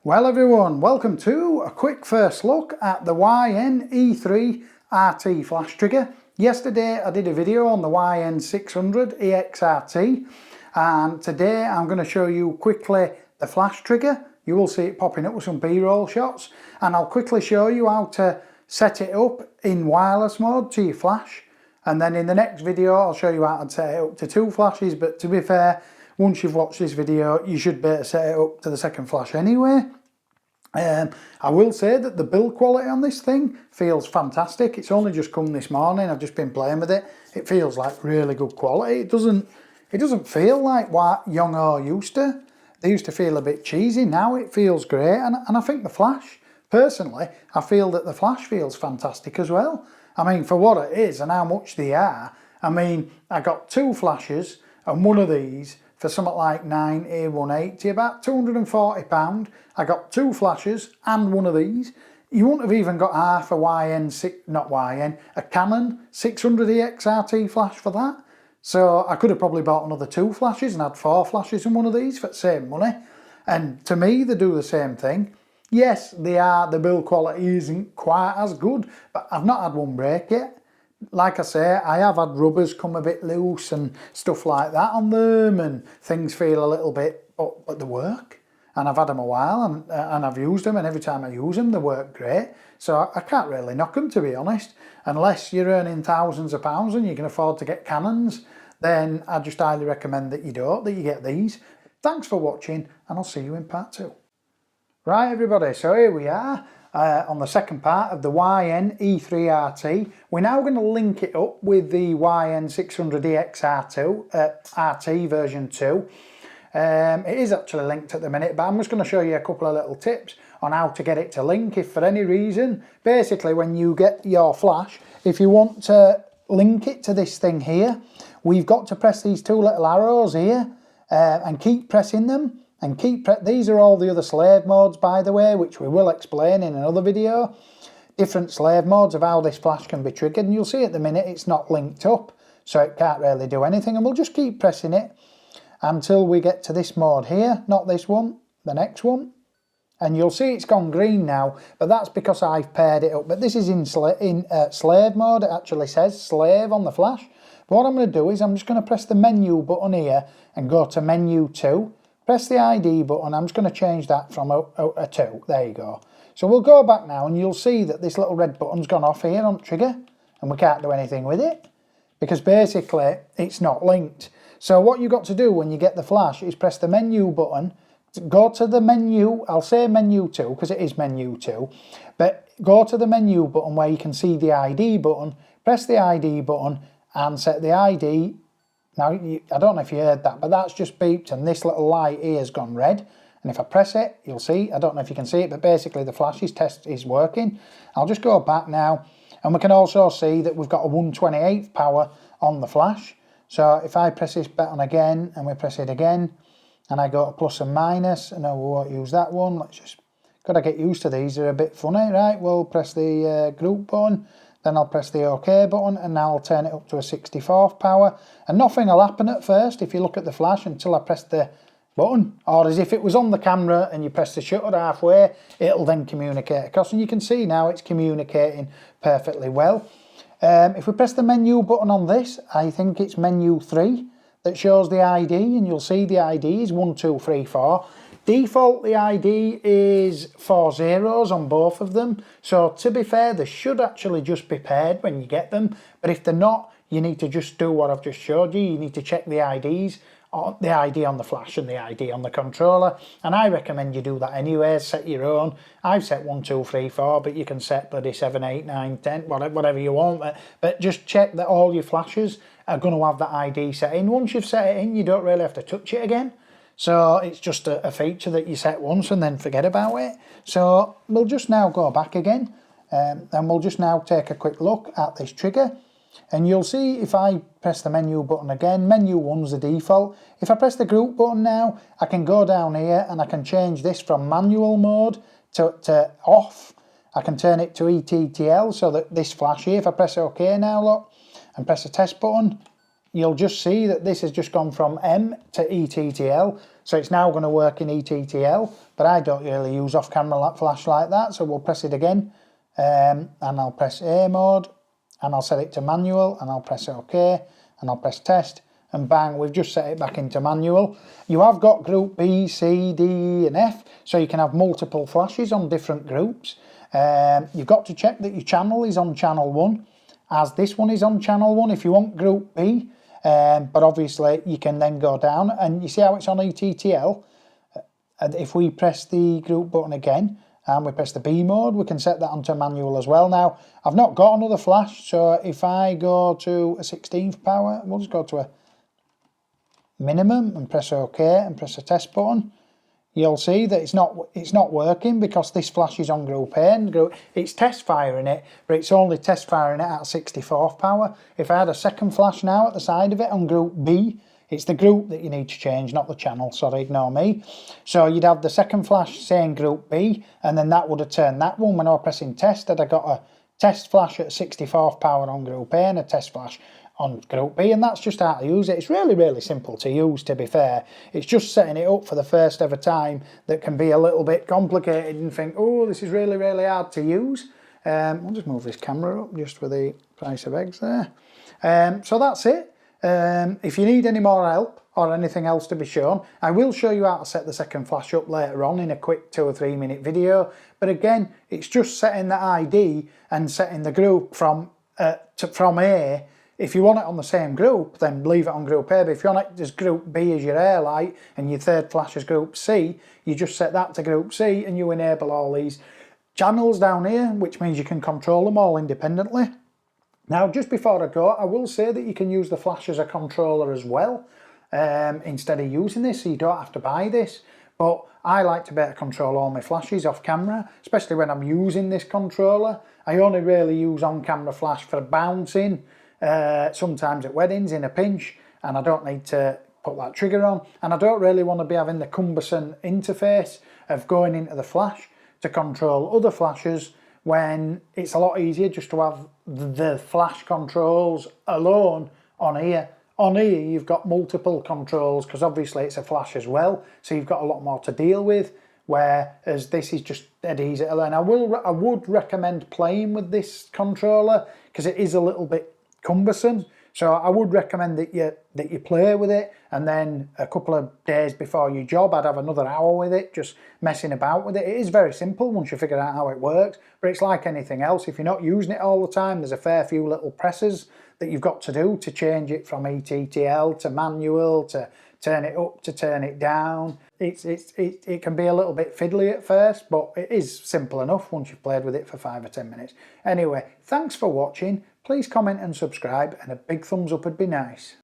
Well everyone, welcome to a quick first look at the YN-E3 RT flash trigger. Yesterday I did a video on the YN600 EXRT and today I'm going to show you quickly the flash trigger. You will see it popping up with some B-roll shots, and I'll quickly show you how to set it up in wireless mode to your flash, and then in the next video I'll show you how to set it up to 2 flashes, but to be fair, once you've watched this video you should be able to set it up to the second flash anyway. I will say that the build quality on this thing feels fantastic. It's only just come this morning, I've just been playing with it. It feels like really good quality. It doesn't feel like what Young used to. They used to feel a bit cheesy. Now it feels great, and I think the flash, personally, I feel that the flash feels fantastic as well. I mean, for what it is and how much they are, I mean, I got 2 flashes and one of these for something like 90, 180, about £240. I got 2 flashes and one of these. You wouldn't have even got half a Canon 600 EXRT flash for that. So I could have probably bought another 2 flashes and had 4 flashes in one of these for the same money. And to me, they do the same thing. Yes, the build quality isn't quite as good, but I've not had one break yet. Like I say, I have had rubbers come a bit loose and stuff like that on them, and things feel a little bit, but they work. And I've had them a while, and I've used them, and every time I use them they work great. So I can't really knock them, to be honest. Unless you're earning thousands of pounds and you can afford to get Canons, then I just highly recommend that you don't, that you get these. Thanks for watching, and I'll see you in part 2. Right everybody, so here we are. On the second part of the YN-E3RT. We're now going to link it up with the YN600EXR2 RT version 2. It is actually linked at the minute, but I'm just going to show you a couple of little tips on how to get it to link if for any reason. Basically, when you get your flash, if you want to link it to this thing here, we've got to press these 2 little arrows here and keep pressing them. And these are all the other slave modes, by the way, which we will explain in another video. Different slave modes of how this flash can be triggered, and you'll see at the minute it's not linked up, so it can't really do anything, and we'll just keep pressing it until we get to this mode here, not this one, the next one. And you'll see it's gone green now, but that's because I've paired it up. But this is in slave mode. It actually says slave on the flash. But what I'm going to do is I'm just going to press the menu button here and go to menu 2. Press the ID button. I'm just going to change that from a 2. There you go. So we'll go back now, and you'll see that this little red button's gone off here on trigger, and we can't do anything with it because basically it's not linked. So what you've got to do when you get the flash is press the menu button, go to the menu. I'll say menu 2 because it is menu 2, but go to the menu button where you can see the ID button, press the ID button and set the ID. Now, I don't know if you heard that, but that's just beeped and this little light here has gone red. And if I press it, you'll see, I don't know if you can see it, but basically the flash's test is working. I'll just go back now, and we can also see that we've got a 1/28 power on the flash. So if I press this button again, and we press it again, and I go to plus and minus, and no, we won't use that one. Let's just, got to get used to these, they're a bit funny, right? We'll press the group button. Then I'll press the OK button, and now I'll turn it up to a 64th power. And nothing will happen at first if you look at the flash until I press the button. Or as if it was on the camera and you press the shutter halfway, it'll then communicate across. And you can see now it's communicating perfectly well. If we press the menu button on this, I think it's menu 3 that shows the ID, and you'll see the ID is 1234. Default, the ID is 4 zeros on both of them, so to be fair, they should actually just be paired when you get them, but if they're not, you need to just do what I've just showed you. You need to check the IDs, the ID on the flash and the ID on the controller, and I recommend you do that anyway. Set your own. I've set 1, 2, 3, 4, but you can set bloody 7, 8, 9, 10, whatever you want, but just check that all your flashes are going to have that ID set in. Once you've set it in, you don't really have to touch it again. So it's just a feature that you set once and then forget about it. So we'll just now go back again, and we'll just now take a quick look at this trigger. And you'll see if I press the menu button again, menu 1's the default. If I press the group button now, I can go down here and I can change this from manual mode to off. I can turn it to ETTL so that this flash here, if I press OK now, look, and press the test button, you'll just see that this has just gone from M to ETTL, so it's now going to work in ETTL, but I don't really use off-camera flash like that, so we'll press it again, and I'll press A mode, and I'll set it to manual, and I'll press OK, and I'll press test, and bang, we've just set it back into manual. You have got group B, C, D and F, so you can have multiple flashes on different groups. You've got to check that your channel is on channel 1, as this one is on channel 1 if you want group B, but obviously you can then go down, and you see how it's on ETTL, and if we press the group button again, and we press the B mode, we can set that onto manual as well. Now, I've not got another flash, so if I go to a 16th power, we'll just go to a minimum and press OK and press the test button. You'll see that it's not working because this flash is on group A, and it's test firing it, but it's only test firing it at 64th power. If I had a second flash now at the side of it on group B, it's the group that you need to change, not the channel, sorry, ignore me. So you'd have the second flash saying group B, and then that would have turned that one when I was pressing test, that I got a test flash at 64th power on group A and a test flash on group B, and that's just how to use it. It's really simple to use, to be fair. It's just setting it up for the first ever time that can be a little bit complicated and think, oh, this is really hard to use. I'll just move this camera up just for the price of eggs there. So that's it. If you need any more help or anything else to be shown, I will show you how to set the second flash up later on in a quick 2 or 3 minute video. But again, it's just setting the ID and setting the group from A. If you want it on the same group, then leave it on group A, but if you want it as group B as your air light and your third flash as group C, you just set that to group C and you enable all these channels down here, which means you can control them all independently. Now, just before I go, I will say that you can use the flash as a controller as well, instead of using this, so you don't have to buy this. But I like to be able to control all my flashes off camera, especially when I'm using this controller. I only really use on-camera flash for bouncing, sometimes at weddings in a pinch, and I don't need to put that trigger on, and I don't really want to be having the cumbersome interface of going into the flash to control other flashes, when it's a lot easier just to have the flash controls alone on here. On here you've got multiple controls because obviously it's a flash as well, so you've got a lot more to deal with, whereas this is just dead easy to learn. I would recommend playing with this controller because it is a little bit cumbersome, so I would recommend that you play with it, and then a couple of days before your job I'd have another hour with it, just messing about with it. It is very simple once you figure out how it works, but it's like anything else. If you're not using it all the time, there's a fair few little presses that you've got to do to change it from ETTL to manual, to turn it up, to turn it down. It can be a little bit fiddly at first, but it is simple enough once you've played with it for 5 or 10 minutes. Anyway, thanks for watching. Please comment and subscribe, and a big thumbs up would be nice.